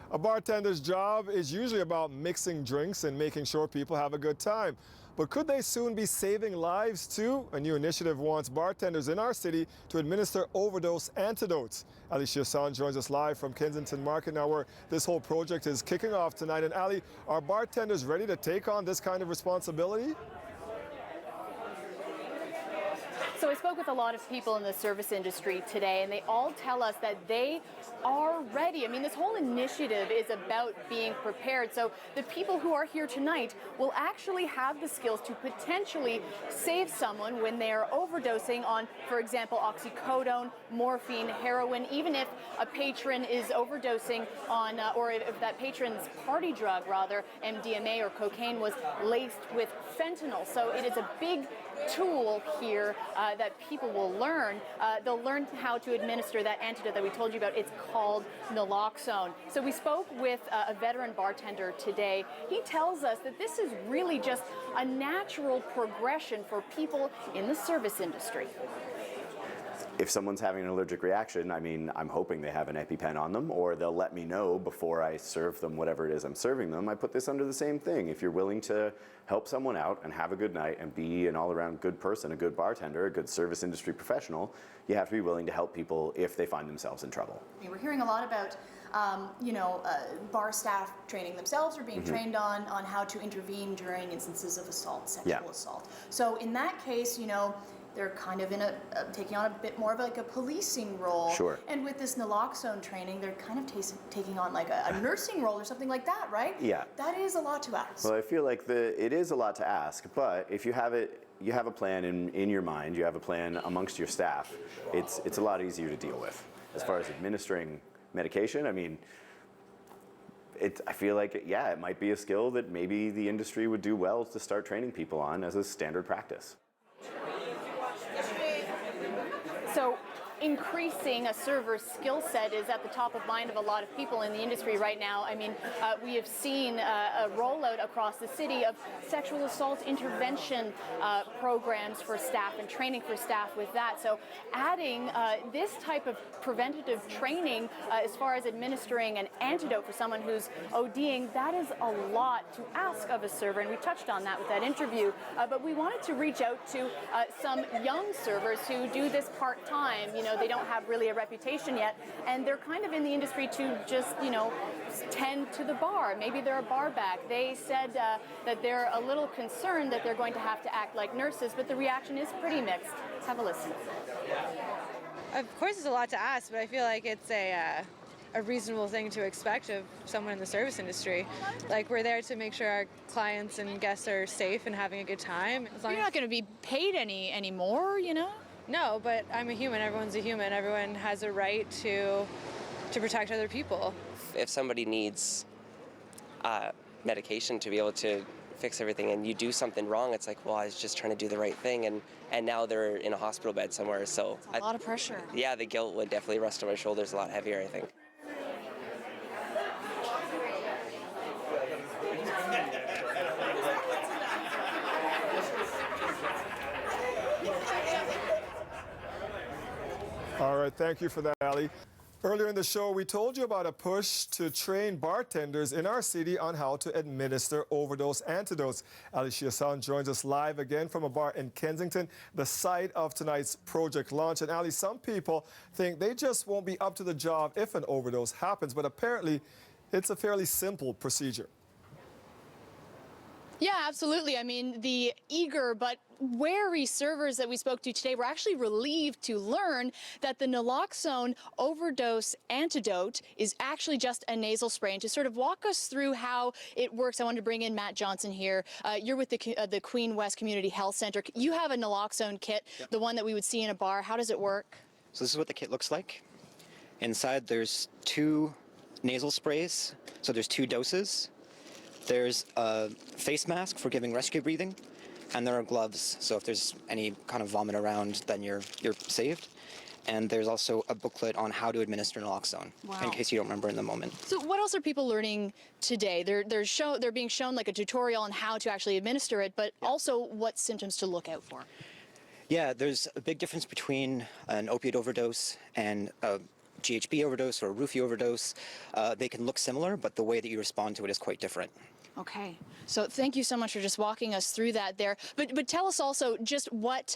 A bartender's job is usually about mixing drinks and making sure people have a good time. But could they soon be saving lives too? A new initiative wants bartenders in our city to administer overdose antidotes. Ali Chiasson joins us live from Kensington Market now, where this whole project is kicking off tonight. And Ali, are bartenders ready to take on this kind of responsibility? So I spoke with a lot of people in the service industry today, and they all tell us that they are ready. I mean, this whole initiative is about being prepared. So the people who are here tonight will actually have the skills to potentially save someone when they are overdosing on, for example, oxycodone, morphine, heroin, even if a patron is overdosing on, or if that patron's party drug, rather, MDMA or cocaine, was laced with fentanyl. So it is a big tool here that people will learn. They'll learn how to administer that antidote that we told you about. It's called naloxone. So we spoke with a veteran bartender today. He tells us that this is really just a natural progression for people in the service industry. If someone's having an allergic reaction, I mean, I'm hoping they have an EpiPen on them, or they'll let me know before I serve them whatever it is I'm serving them. I put this under the same thing. If you're willing to help someone out and have a good night and be an all-around good person, a good bartender, a good service industry professional, you have to be willing to help people if they find themselves in trouble. We're hearing a lot about bar staff training themselves or being trained on how to intervene during instances of assault, sexual assault. So in that case, they're kind of taking on a bit more of like a policing role. Sure. And with this naloxone training, they're kind of taking on like a nursing role or something like that, right? Yeah. That is a lot to ask. Well, I feel like it is a lot to ask, but if you have a plan in your mind, you have a plan amongst your staff, it's a lot easier to deal with. As far as administering medication, I mean, I feel like, it might be a skill that maybe the industry would do well to start training people on as a standard practice. So increasing a server's skill set is at the top of mind of a lot of people in the industry right now. I mean, we have seen a rollout across the city of sexual assault intervention programs for staff and training for staff with that. So adding this type of preventative training as far as administering an antidote for someone who's ODing, that is a lot to ask of a server, and we touched on that with that interview. But we wanted to reach out to some young servers who do this part-time. They don't have really a reputation yet, and they're kind of in the industry to just, tend to the bar. Maybe they're a bar back. They said that they're a little concerned that they're going to have to act like nurses, but the reaction is pretty mixed. Let's have a listen. Of course, it's a lot to ask, but I feel like it's a reasonable thing to expect of someone in the service industry. Like, we're there to make sure our clients and guests are safe and having a good time. You're not going to be paid anymore, No, but I'm a human. Everyone's a human. Everyone has a right to protect other people. If somebody needs medication to be able to fix everything and you do something wrong, it's like, well, I was just trying to do the right thing, and now they're in a hospital bed somewhere. So a lot of pressure. Yeah, the guilt would definitely rest on my shoulders a lot heavier, I think. All right, thank you for that, Ali. Earlier in the show, we told you about a push to train bartenders in our city on how to administer overdose antidotes. Ali Chiasson joins us live again from a bar in Kensington, the site of tonight's project launch. And Ali, some people think they just won't be up to the job if an overdose happens, but apparently it's a fairly simple procedure. Yeah, absolutely. I mean, the eager but wary servers that we spoke to today were actually relieved to learn that the naloxone overdose antidote is actually just a nasal spray. And to sort of walk us through how it works, I wanted to bring in Matt Johnson here. You're with the Queen West Community Health Center. You have a naloxone kit, the one that we would see in a bar. How does it work? So this is what the kit looks like. Inside there's 2 nasal sprays, so there's 2 doses. There's a face mask for giving rescue breathing, and there are gloves, so if there's any kind of vomit around, then you're saved. And there's also a booklet on how to administer naloxone, in case you don't remember in the moment. So what else are people learning today? They're being shown like a tutorial on how to actually administer it, but also what symptoms to look out for. Yeah, there's a big difference between an opiate overdose and a GHB overdose or a roofie overdose, they can look similar, but the way that you respond to it is quite different. Okay, so thank you so much for just walking us through that there. But tell us also just what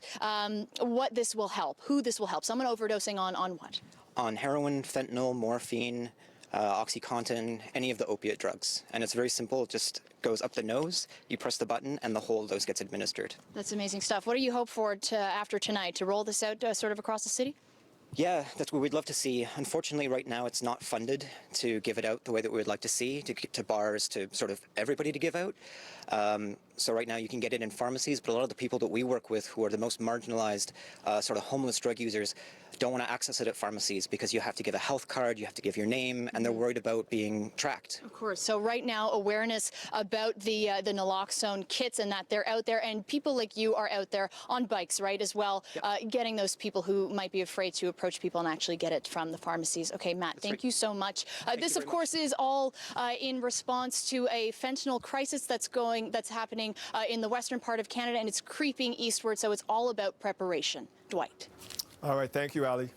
this will help, who this will help. Someone overdosing on what? On heroin, fentanyl, morphine, OxyContin, any of the opiate drugs. And it's very simple. It just goes up the nose, you press the button, and the whole dose gets administered. That's amazing stuff. What do you hope for after tonight, to roll this out sort of across the city? Yeah, that's what we'd love to see. Unfortunately, right now it's not funded to give it out the way that we would like to see, to bars, to sort of everybody to give out. So right now you can get it in pharmacies, but a lot of the people that we work with who are the most marginalized, sort of homeless drug users, don't want to access it at pharmacies because you have to give a health card, you have to give your name, and they're worried about being tracked. Of course. So right now, awareness about the naloxone kits and that they're out there, and people like you are out there on bikes, right, as well, getting those people who might be afraid to approach people and actually get it from the pharmacies. Okay, Matt, thank you so much. This, of course, is all in response to a fentanyl crisis that's happening in the western part of Canada, and it's creeping eastward, so it's all about preparation. Dwight. All right, thank you, Ali.